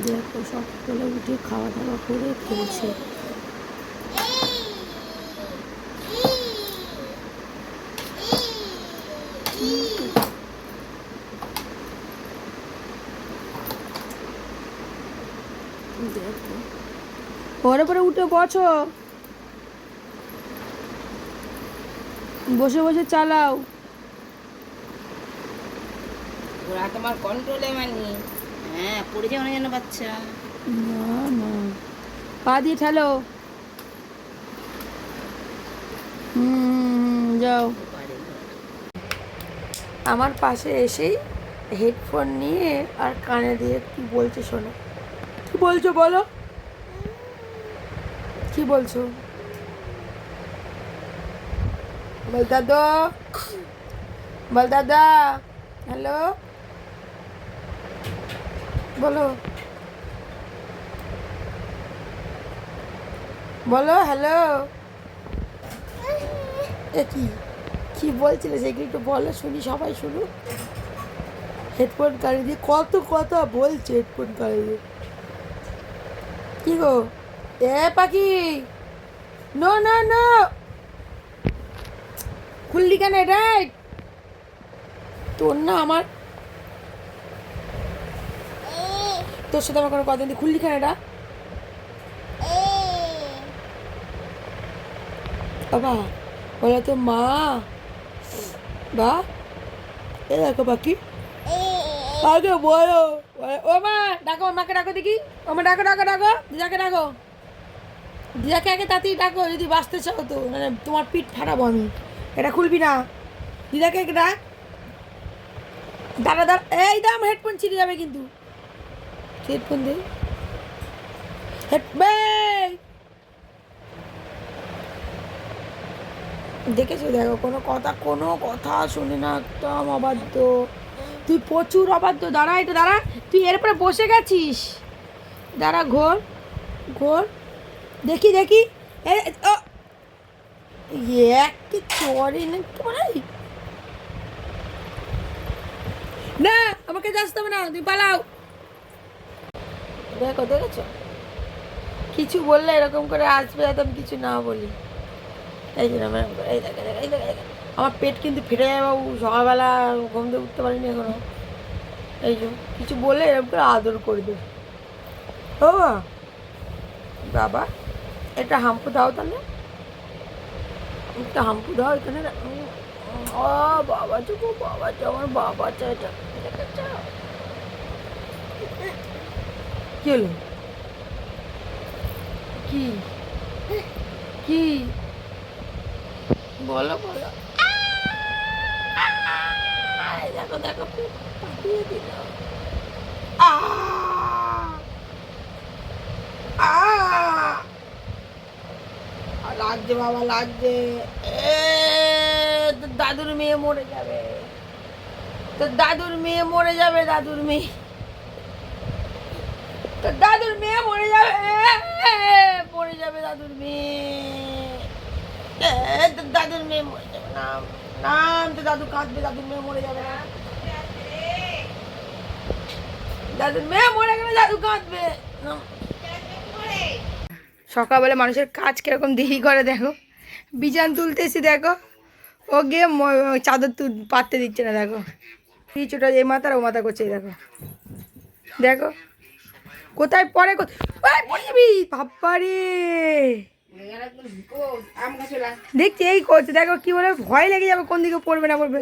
দেখো সকালে উঠে খাওয়া দাওয়া করে খেলছে। দেখো পরে পরে উঠে বসো, বসে বসে চালাও। ওরা তোমার কন্ট্রোলে মানি। হ্যাঁ, পড়ে যাও না যেন বাচ্চা। না না, পা দিয়ে ঠেলো। যাও। আমার পাশে এসেই হেডফোন নিয়ে আর কানে দিয়ে কি বলছে শোনো। কি বলছো বলো, কি বলছো? বল দাদা, বল দাদা, হ্যালো বলো, বলো হ্যালো। এ কি কি বলছিলে সেগুলো একটু বলো, শুনি, সবাই শুনুক। হেডফোন কানে দিয়ে কত কথা বলছে, হেডফোন কানে দিয়ে। কি গো এ পাখি, নো নো নো, খুললি কেন এটাই? তোর না আমার, তোর সাথে আমার কোনো কথা নেই, খুললি কেন এটা? বাবা বলো তো মা, বা এ দেখো পাখি, আগে বলো। ও মা ডাকো, মাকে ডাকো দেখি। ও মা ডাকো ডাকো ডাকো, দিদাকে ডাকো, দিদাকে আগে তাড়াতাড়ি ডাকো যদি বাঁচতে চাও তো, মানে তোমার পিঠ ফাটাবো আমি। এটা খুলবি না, দিদাকে ডাক। দাঁড়া দাঁড়া, এই দাম হেডফোন ছিঁড়ে যাবে কিন্তু। হেডফোন দে, দেখেছো? দেখো কোনো কথা শুনে না, একদম অবাধ্য। তুই প্রচুর অবাধ্য। দাঁড়া এটা, দাঁড়া, তুই এরপরে বসে গেছিস। দাঁড়া, ঘোর ঘোর, দেখি দেখি। একটি চরে না তোমার, না আমাকে আসতে হবে না, তুই পালাও। দেখো দেখেছো, কিছু বললে এরকম করে আসবে, যাতে আমি কিছু না বলি। এই জন্য এই দেখে দেখে এই দেখে দেখে আমার পেট কিন্তু ফেটে যায় বাবু, সকালবেলা ঘুম থেকে উঠতে পারিনি এখনো। এই যে কিছু বলে এরকম করে আদর করবে। ও বাবা, এটা হাম্পু দাও তাহলে, একটা হাম্পু দাও এখানে। ও বাবা চো, বাবা চো, আমার বাবা চো, এটা কি হলো? কি কি বলো বলো। দেখো দেখো, পাঠিয়ে দিল। লাগছে বাবা, লাগছে। এ তোর দাদুর মেয়ে মরে যাবে, তোর দাদুর মেয়ে মরে যাবে, দাদুর মেয়ে, তোর দাদুর মেয়ে মরে যাবে, মরে যাবে দাদুর মেয়ে। তোর দাদুর মেয়ে মরে যাবে, নাম নাম, তো দাদু কাঁদবে, দাদুর মেয়ে মরে যাবে না, দাদুর মেয়ে মরে গেলে দাদু কাঁদবে। সকালবেলা মানুষের কাজ কিরকম দেরি করে দেখো, বিছান তুলতেছি দেখো, ও গিয়ে চাদর পাততে দিচ্ছে না, দেখো কিছুটা এ মাথার ও মাথা করছে, দেখো দেখো কোথায় পড়ে, পড়ে যাবি বাপ্পারে। দেখছি এই করছে, দেখো কি বলে, ভয় লেগে যাবে কোন দিকে পড়বে না পড়বে।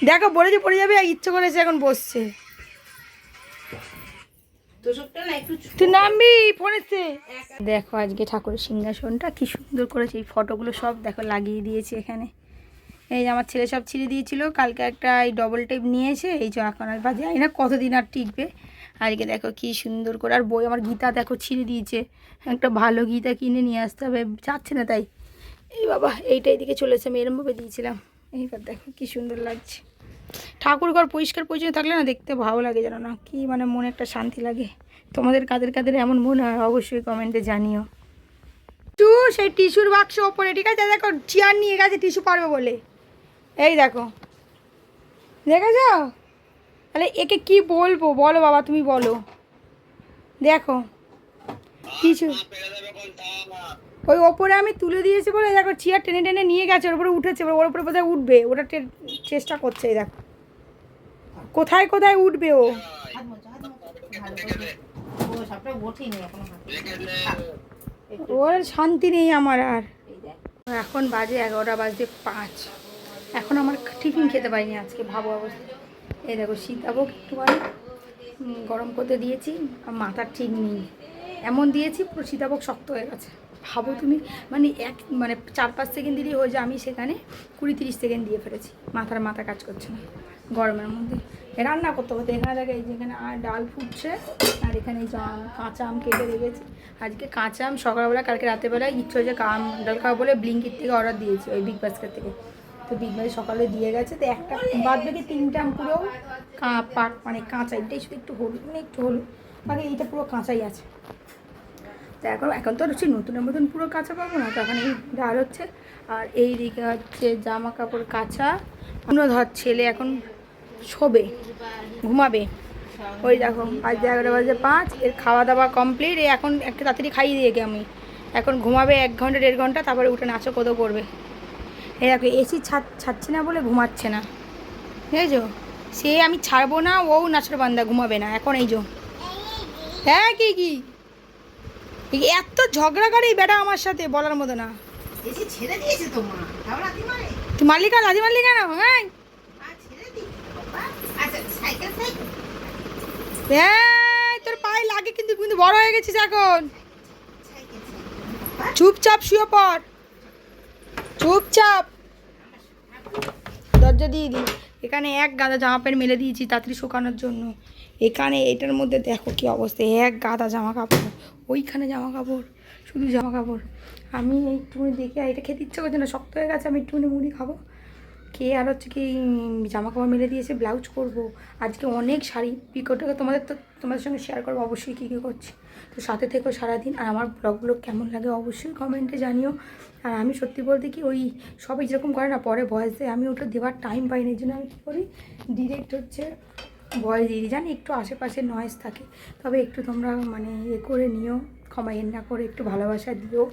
দেখো বলেছে পড়ে যাবে, ইচ্ছে করেছে এখন বসছে। তুই নামবি ফোনেতে। দেখো আজকে ঠাকুরের সিংহাসনটা কি সুন্দর করেছে, এই ফটোগুলো সব দেখো লাগিয়ে দিয়েছে এখানে। এই যে আমার ছেলে সব ছিঁড়ে দিয়েছিল, কালকে একটা এই ডবল টেপ নিয়ে এসে এই যে এখন আর বাজে জানি না কতদিন আর টিকবে। আজকে দেখো কি সুন্দর করে, আর বই আমার গীতা দেখো ছিঁড়ে দিয়েছে, একটা ভালো গীতা কিনে নিয়ে আসতে হবে, চাচ্ছে না তাই। এই বাবা এইটাই দিকে চলেছে, আমি এরমভাবে দিয়েছিলাম। এইবার দেখো কি সুন্দর লাগছে। ঠাকুর ঘর পরিষ্কার পরিচ্ছন্ন থাকলে না দেখতে ভালো লাগে, জানো না কি, মানে মনে একটা শান্তি লাগে। তোমাদের কাদের কাদের এমন মনে হয় অবশ্যই কমেন্টে জানিও। সেই টিস্যুর বাক্স ওপরে, ঠিক আছে, দেখো চেয়ার নিয়ে গেছে টিস্যু পারবে বলে। এই দেখো, দেখেছ, তাহলে একে কি বলবো বলো বাবা, তুমি বলো। দেখো কিছু ওই ওপরে আমি তুলে দিয়েছি বলে দেখো চেয়ার টেনে টেনে নিয়ে গেছে, ওর উপরে উঠেছে, ওর উপরে বোধহয় উঠবে, ওটা চেষ্টা করছে। এই দেখো কোথায় কোথায় উঠবে ও। ওর শান্তি নেই আমার আর। এখন বাজে 11:05। এখন আমার টিফিন খেতে পারিনি আজকে, ভাবো অবস্থা। এই দেখো সীতাভোগ একটুখানি গরম করতে দিয়েছি, আর মাথার ঠিক নেই এমন দিয়েছি, পুরো সীতাভোগ শক্ত হয়ে গেছে। ভাবো তুমি, মানে 4-5 সেকেন্ড দিলেই হয়ে যায়, আমি সেখানে 20-30 সেকেন্ড দিয়ে ফেলেছি। মাথা কাজ করছে না গরমের মধ্যে। রান্না করতে করতে এখানে দেখে যেখানে আর ডাল ফুটছে, আর এখানে এই কাঁচা আম কেটে রেখেছি। আজকে কাঁচা আম সকালবেলা, কালকে রাতেরবেলায় ইচ্ছে হয়েছে ডাল খাওয়া বলে ব্লিঙ্কিট থেকে অর্ডার দিয়েছি, ওই বিগ বাস্কেট থেকে। তো বিগ বাস সকালে দিয়ে গেছে, তো একটা বাদ বাকি 3টা আম পুরো মানে কাঁচা, এটাই শুধু একটু হলুদ, মানে একটু হলুদ, বাকি এইটা পুরো কাঁচাই আছে। তো এখন তো হচ্ছে নতুনের মতন পুরো কাঁচা পাবো না, তো এখন এই ডাল হচ্ছে। আর এই দিকে হচ্ছে জামা কাপড় কাঁচা। ধর ছেলে এখন শোবে, ঘুমাবে। ওই দেখো আজ 11:05, এর খাওয়া দাওয়া কমপ্লিট। এখন একটা তাড়াতাড়ি খাইয়ে দিয়ে আমি, এখন ঘুমাবে 1 ঘন্টা 1.5 ঘন্টা, তারপরে উঠে নাচো কত করবে। এই দেখো এসি ছাড়ছে না বলে ঘুমাচ্ছে না, বুঝেছো? সে আমি ছাড়বো না, ও নাচের বান্দা, ঘুমাবে না এখন। এই যে হ্যাঁ কি এত ঝগড়া করে বেটা আমার সাথে, বলার মতো না। ছেড়ে দিয়েছে তো মা, তুই মারলি কেন, রাজি মারলি কেন? হ্যাঁ তোর পায়ে লাগে, কিন্তু কিন্তু বড় হয়ে গেছিস এখন। চুপচাপ শুয়ে পড়, চুপচাপ। দরজা দিয়ে দিই। এখানে এক গাদা জামা প্যান্ট মেলে দিয়েছি তাড়াতাড়ি শুকানোর জন্য। এখানে এটার মধ্যে দেখো কি অবস্থা, এক গাদা জামা কাপড়, ওইখানে জামা কাপড়, শুধু জামা কাপড়। আমি একটুখানি দেখে, এটা খেতে ইচ্ছে করছে না, শক্ত হয়ে গেছে, আমি একটুখানি মুড়ি খাবো। কে আর হচ্ছে কি জামা কাপড় মেলে দিয়েছে, ব্লাউজ করব আজকে। অনেক শাড়ি পিকোটাকে তোমাদের সঙ্গে শেয়ার করবো অবশ্যই কী কী করছি। তো সাথে থেকেও সারাদিন। আর আমার ব্লগগুলো কেমন লাগে অবশ্যই কমেন্টে জানিও। আর আমি সত্যি বলতে কি, ওই সবাই যেরকম করে না পরে ভয়েস দেয়, আমি ওটা দেওয়ার টাইম পাই না। এই জন্য আমি কী করি, ডিরেক্ট হচ্ছে ভয়েস দিয়ে দিই। জানি একটু আশেপাশে নয়েজ থাকে, তবে একটু তোমরা মানে করে নিও, ক্ষমা না করে একটু ভালোবাসা দিও।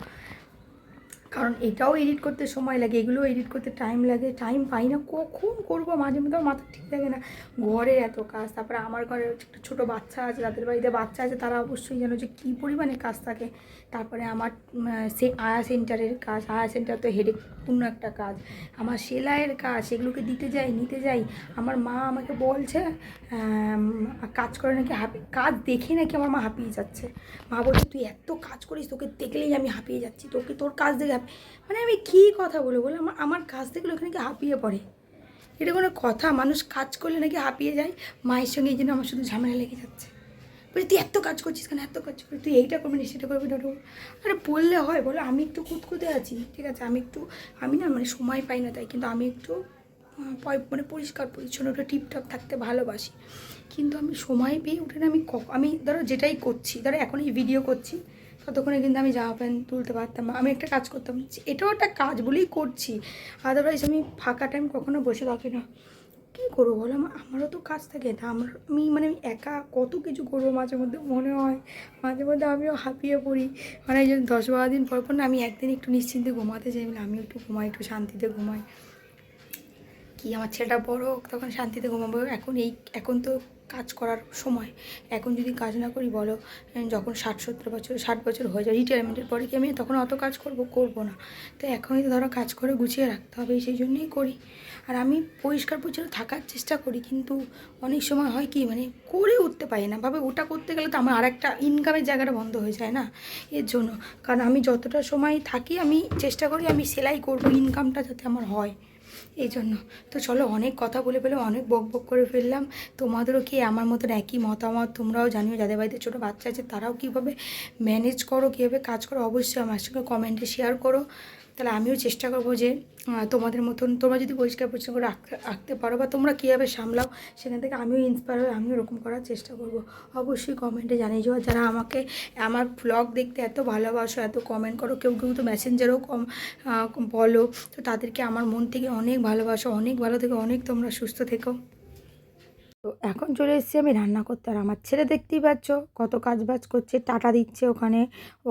কারণ এটাও এডিট করতে সময় লাগে, এগুলোও এডিট করতে টাইম লাগে, টাইম পাই না, কখন করবো। মাঝে মধ্যে মাথা ঠিক থাকে না, ঘরের এত কাজ। তারপরে আমার ঘরে একটা ছোটো বাচ্চা আছে, যাদের বাড়িতে বাচ্চা আছে তারা অবশ্যই জানো যে কী পরিমাণে কাজ থাকে। তারপরে আমার আয়া সেন্টারের কাজ, আয়া সেন্টার তো হেডেকপূর্ণ একটা কাজ। আমার সেলাইয়ের কাজ, সেগুলোকে নিতে যাই। আমার মা আমাকে বলছে কাজ করে নাকি কাজ দেখে নাকি আমার মা হাঁপিয়ে যাচ্ছে। মা বলছে তুই এত কাজ করিস, তোকে দেখলেই আমি হাঁপিয়ে যাচ্ছি, তোর কাজ দেখে মানে আমি কী কথা বলে আমার কাজ দেখলে ওখানে কি হাঁপিয়ে পড়ে? এটা কোনো কথা? মানুষ কাজ করলে নাকি হাঁপিয়ে যায়। মায়ের সঙ্গে এই জন্য আমার শুধু ঝামেলা লেগে যাচ্ছে। বলছি তুই এত কাজ করছিস কেন, এত কাজ করি, তুই এইটা করবি না সেটা করবি না। আরে বললে হয়, বলো আমি একটু কুতকুতে আছি, ঠিক আছে, আমি না মানে সময় পাই না তাই, কিন্তু আমি একটু মানে পরিষ্কার পরিচ্ছন্ন, ওটা টিপটপ থাকতে ভালোবাসি। কিন্তু আমি সময় পেয়ে উঠে না, আমি ধরো যেটাই করছি, ধরো এখন এই ভিডিও করছি, ততক্ষণে কিন্তু আমি জামা প্যান্ট তুলতে পারতাম, আমি একটা কাজ করতাম। এটাও একটা কাজ বলেই করছি, আদারওয়াইজ আমি ফাঁকা টাইম কখনো বসে থাকি না। কী করবো বলো, আমারও তো কাজ থাকে না। আমি একা কত কিছু করবো, মাঝে মধ্যে মনে হয়, মাঝে মধ্যে আমিও হাঁপিয়ে পড়ি। মানে এই জন্য 10-12 দিন পর না আমি একদিন একটু নিশ্চিন্তে ঘুমাতে চাই, বলে আমি একটু ঘুমাই, একটু শান্তিতে ঘুমাই। কি আমার ছেলেটা বড় হোক, তখন শান্তিতে ঘুমাবো। এখন তো কাজ করার সময়। এখন যদি কাজ না করি বলো, যখন 60 বছর হয়ে যায় রিটায়ারমেন্টের পরে কি আমি তখন অত কাজ করবো না। তো এখনই তো ধরো কাজ করে গুছিয়ে রাখতে হবে, সেই জন্যই করি। আর আমি পরিষ্কার পরিচ্ছন্ন থাকার চেষ্টা করি, কিন্তু অনেক সময় হয় কি মানে করে উঠতে পারি না। ভাবে ওটা করতে গেলে তো আমার আরেকটা ইনকামের জায়গাটা বন্ধ হয়ে যায় না, এর জন্য। কারণ আমি যতটা সময় থাকি আমি চেষ্টা করি আমি সেলাই করবো, ইনকামটা যাতে আমার হয়, এই জন্য। তো চলো, অনেক কথা বলে অনেক বক করে ফেললাম। তোমাদেরও কি আমার মতন একই মতামত? তোমরাও জানিও, যাদের বাড়িতে ছোটো বাচ্চা আছে তারাও কীভাবে ম্যানেজ করো, কীভাবে কাজ করো, অবশ্যই আমার সঙ্গে কমেন্টে শেয়ার করো। তাহলে আমিও চেষ্টা করবো যে তোমাদের মতন তোমরা যদি পরিষ্কার পরিচ্ছন্ন করে রাখতে পারো, বা তোমরা কীভাবে সামলাও, সেখান থেকে আমিও ইন্সপায়ার হয়ে আমিও ওরকম করার চেষ্টা করব। অবশ্যই কমেন্টে জানিয়ে যাও। যারা আমাকে আমার ব্লগ দেখতে এত ভালোবাসো, এত কমেন্ট করো, কেউ তো মেসেঞ্জারেও বলো, তো তাদেরকে আমার মন থেকে অনেক ভালোবাসো, অনেক ভালো থেকো, অনেক তোমরা সুস্থ থেকো। তো এখন চলে এসেছি আমি রান্না করতে, আর আমার ছেলে দেখতেই পাচ্ছ কত কাজ বাজ করছে, টাটা দিচ্ছে ওখানে।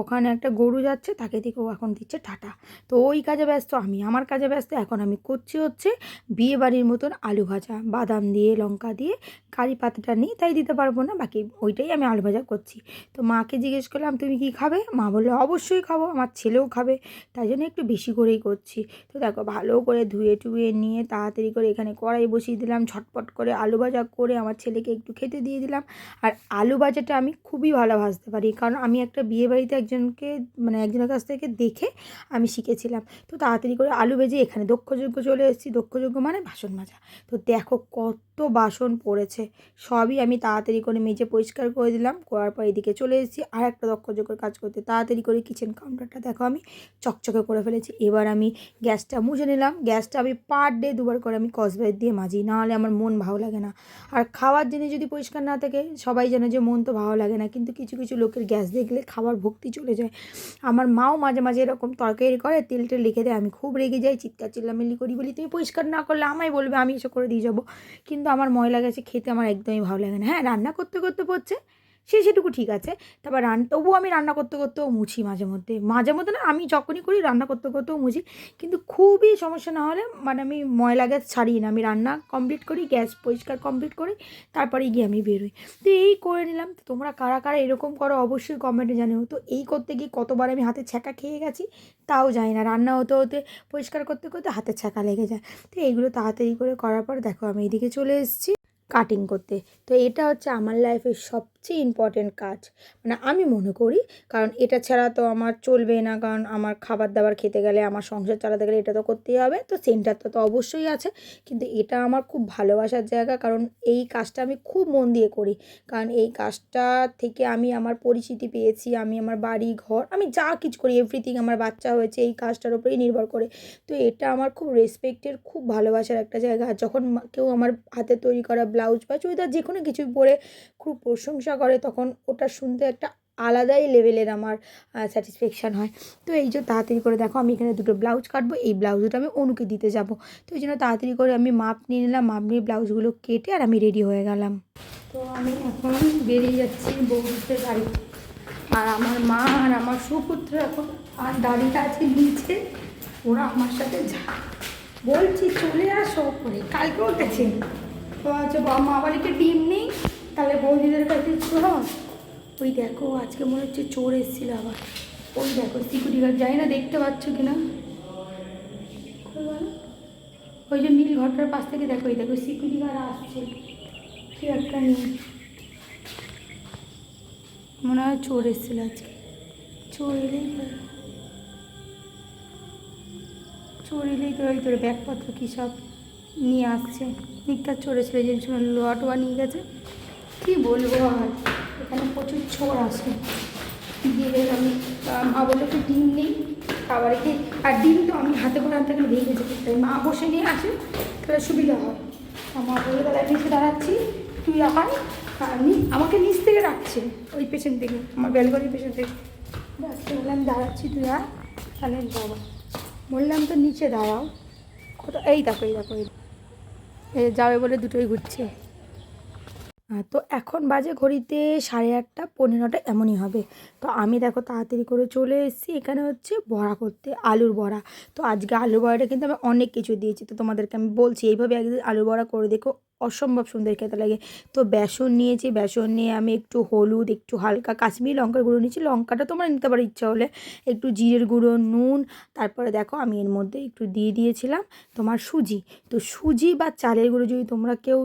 ওখানে একটা গরু যাচ্ছে, তাকে দিকে ও এখন দিচ্ছে টাটা। তো ওই কাজে ব্যস্ত, আমি আমার কাজে ব্যস্ত। এখন আমি করছি হচ্ছে বিয়ে বাড়ির মতন আলু ভাজা, বাদাম দিয়ে লঙ্কা দিয়ে। কারি পাতাটা নেই তাই দিতে পারবো না, বাকি ওইটাই আমি আলু ভাজা করছি। তো মাকে জিজ্ঞেস করলাম তুমি কি খাবে, মা বললো অবশ্যই খাবো, আমার ছেলেও খাবে, তাই জন্য একটু বেশি করেই করছি। তো দেখো ভালো করে ধুয়ে টুয়ে নিয়ে তাড়াতাড়ি করে এখানে কড়াই বসিয়ে দিলাম, ঝটপট করে আলু ভাজা করে আমার ছেলেকে একটু খেতে দিয়ে দিলাম। আর আলু ভাজাটা আমি খুবই ভালো ভাজতে পারি, কারণ আমি একটা বিয়েবাড়িতে একজনের কাছ থেকে দেখে আমি শিখেছিলাম। তো তাড়াতাড়ি করে আলু ভেজে এখানে দক্ষযজ্ঞ চলে এসেছি। দক্ষযজ্ঞ মানে বাসন মাজা। তো দেখো কত বাসন পড়েছে, সবই আমি তাড়াতাড়ি করে মেজে পরিষ্কার করে দিলাম। করার পর এদিকে চলে এসেছি আর একটা দক্ষযজ্ঞর কাজ করতে। তাড়াতাড়ি করে কিচেন কাউন্টারটা দেখো আমি চকচকে করে ফেলেছি। এবার আমি গ্যাসটা মুছে নিলাম। গ্যাসটা আমি পার ডে 2বার করে আমি স্কচব্রাইট দিয়ে মাজি, নাহলে আমার মন ভালো লাগে না। আর খাওয়ার জিনিস যদি পরিষ্কার না থাকে, সবাই জানে যে মন তো ভালো লাগে না, কিন্তু কিছু কিছু লোকের গ্যাস দেখলে খাবার ভক্তি চলে যায়। আমার মাও মাঝে মাঝে এরকম তরকারি করে তেল টেল রেখে দেয়, আমি খুব রেগে যাই, চিৎকার চিল্লামিল্লি করি, বলি তুমি পরিষ্কার না করলে আমায় বলবে, আমি এসে করে দিয়ে যাবো। কিন্তু আমার ময়লা গেছে খেতে আমার একদমই ভালো লাগে না। হ্যাঁ, রান্না করতে করতে পড়ছে সেটুকু ঠিক আছে। তারপর তবুও আমি রান্না করতে করতেও মুছি মাঝে মধ্যে, না, আমি যখনই করি রান্না করতে করতেও মুছি। কিন্তু খুবই সমস্যা না হলে আমি ময়লা গ্যাস ছাড়িয়ে না, আমি রান্না কমপ্লিট করি, গ্যাস পরিষ্কার কমপ্লিট করি, তারপরে গিয়ে আমি বেরোই। তো এই করে নিলাম। তো তোমরা কারা কারা এরকম করো অবশ্যই কমেন্টে জানিও। তো এই করতে গিয়ে কতবার আমি হাতে ছ্যাঁকা খেয়ে গেছি তাও জানি না, রান্না হতে হতে পরিষ্কার করতে করতে হাতে ছ্যাঁকা লেগে যায়। তো এইগুলো তাড়াতাড়ি করে করার পর দেখো আমি এইদিকে চলে এসেছি কাটিং করতে। তো এটা হচ্ছে আমার লাইফের সবচেয়ে ইম্পর্টেন্ট কাজ, আমি মনে করি, কারণ এটা ছাড়া তো আমার চলবে না। কারণ আমার খাবার দাবার খেতে গেলে, আমার সংসার চালাতে গেলে এটা তো করতেই হবে। তো সেন্টারটা তো অবশ্যই আছে, কিন্তু এটা আমার খুব ভালোবাসার জায়গা, কারণ এই কাজটা আমি খুব মন দিয়ে করি। কারণ এই কাজটা থেকে আমি আমার পরিচিতি পেয়েছি, আমি আমার বাড়ি ঘর, আমি যা কিছু করি এভরিথিং, আমার বাচ্চা হয়েছে এই কাজটার উপরেই নির্ভর করে। তো এটা আমার খুব রেসপেক্টের, খুব ভালোবাসার একটা জায়গা। আর যখন কেউ আমার হাতে তৈরি করা ব্লাউজ বা চুড়িদার যে কোনো কিছু পরে খুব প্রশংসা করে, তখন ওটা শুনতে একটা আলাদাই লেভেলের আমার স্যাটিসফ্যাকশান হয়। তো এই যে তাড়াতাড়ি করে দেখো আমি এখানে 2টো ব্লাউজ কাটবো, এই ব্লাউজ দুটো আমি অনুকে দিতে যাব। তো এই জন্য তাড়াতাড়ি করে আমি মাপ নিয়ে নিলাম, মাপ নিয়ে ব্লাউজগুলো কেটে আর আমি রেডি হয়ে গেলাম। তো আমি এখন বেরিয়ে যাচ্ছি বৌদিদের বাড়িতে। আর আমার মা আর আমার সুপুত্র এখন আর দাঁড়িয়ে আছে নিচে, ওরা আমার সাথে বলছি চলে আসো করে, কালকেও গেছে। তো আচ্ছা মা বাড়িতে ডিম নেই, তাহলে বৌদিদের কাছে চলো। ওই দেখো আজকে মনে হচ্ছে চোর এসেছিলো আবার। ওই দেখো সিকিউরিটি গার্ড, যাই না দেখতে পাচ্ছ কিনা, ওই যে নীল ঘরটার পাশ থেকে দেখো, এই দেখো সিকিউরিটি গার্ড আসছে, কি একটা নেই, মনে হয় চোর এসেছিল আজকে। চোর এলেই তো ওই তোর ব্যাগপত্র কী সব নিয়ে আসছে। নিকার চোরে ছিল, যে সময় লোয়া টোয়া নিয়ে গেছে। কী বলবো আর, এখানে প্রচুর চোর আসে। দিয়ে আমি মা বললো একটু ডিম নেই খাবারে খেয়ে, আর ডিম তো আমি হাতে করে আনতে গেলে ভেঙে যেতে, তাই মা বসে নিয়ে আসে, তাহলে সুবিধা হয়। মা বলে তাহলে নিচে দাঁড়াচ্ছি, তুই আয়। আমাকে নিচ থেকে রাখছে, ওই পেছন থেকে, আমার ব্যালকনির পেছন থেকে। রাস্তা বললাম দাঁড়াচ্ছি, তুই আয়, তাহলে যাবো। বললাম তো নিচে দাঁড়াও, কোথাও এই দেখো যাবে বলে দুটোই ঘুরছে। তো এখন বাজে ঘড়িতে 8:30 9:15 এমনই হবে। তো আমি দেখো তাড়াতাড়ি করে চলে এসেছি এখানে হচ্ছে বড়া করতে, আলুর বড়া। তো আজকে আলুর বড়াটা কিন্তু আমি অনেক কিছু দিয়েছি, তো তোমাদেরকে আমি বলছি এইভাবে একদিন আলুর বড়া করে দেখো, অসম্ভব সুন্দর খেতে লাগে। তো বেসন নিয়েছি, বেসন নিয়ে আমি একটু হলুদ, একটু হালকা কাশ্মীরি লঙ্কার গুঁড়ো নিয়েছি, লঙ্কাটা তোমরা নিতে পারো ইচ্ছা হলে, একটু জিরের গুঁড়ো, নুন। তারপরে দেখো আমি এর মধ্যে একটু দিয়ে দিয়েছিলাম তোমার সুজি। তো সুজি বা চালের গুঁড়ো যদি তোমরা কেউ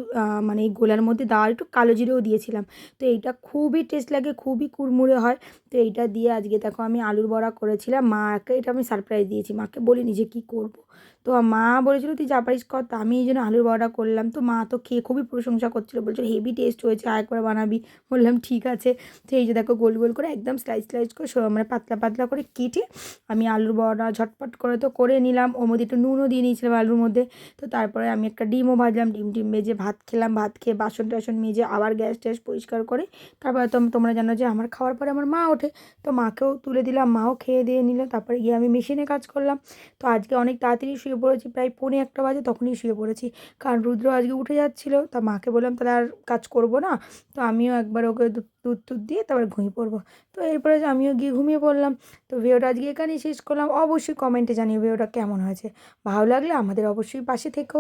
এই গোলার মধ্যে দেওয়ার, একটু কালো জিরেও দিয়েছিলাম। তো এইটা খুবই টেস্ট লাগে, খুবই কুড়মুড়ে হয়। তো এইটা দিয়ে আজকে দেখো আমি আলুর বড়া করেছিলাম। মাকে এটা আমি সারপ্রাইজ দিয়েছি, মাকে বলিনি যে কী করবো। তো মা বলেছিলো তুই যা পারিস কর, তো আমি এই জন্য আলুর বড়াটা করলাম। তো মা তো খেয়ে খুবই প্রশংসা করছিলো, বলছিল হেভি টেস্ট হয়েছে, আর একবার বানাবি। বললাম ঠিক আছে। তো এই যে দেখো গোল গোল করে একদম স্লাইস করে পাতলা পাতলা করে কেটে আমি আলুর বড়া ঝটপট করে তো করে নিলাম। ওর মধ্যে একটু নুনও দিয়ে নিয়েছিলাম আলুর মধ্যে। তো তারপরে আমি একটা ডিমও ভাজলাম, ডিম ভেজে ভাত খেলাম, ভাত খেয়ে বাসন টাসন মেজে আবার গ্যাস ট্যাস পরিষ্কার করে তারপরে তোমরা জানো যে আমার খাওয়ার পরে আমার মা ওঠে, তো মাকেও তুলে দিলাম, মাও খেয়ে দিয়ে নিল। তারপরে গিয়ে আমি মেশিনে কাজ করলাম। তো আজকে অনেক তাড়াতাড়ি শুয়ে শুয়ে পড়েছি প্রায় 1:45 বাজে, তখনই শুয়ে পড়েছি। কারণ রুদ্র আজকে উঠে যাচ্ছিলো, তা মাকে বললাম তাহলে আর কাজ করব না, তো আমিও একবার ওকে দুধ টুধ দিয়ে তারপর ঘুমিয়ে পড়বো। তো এরপরে আমিও গিয়ে ঘুমিয়ে পড়লাম। তো ভিডিওটা আজকে এখানেই শেষ করলাম। অবশ্যই কমেন্টে জানিও ভিডিওটা কেমন হয়েছে। ভালো লাগলে আমাদের অবশ্যই পাশে থেকো।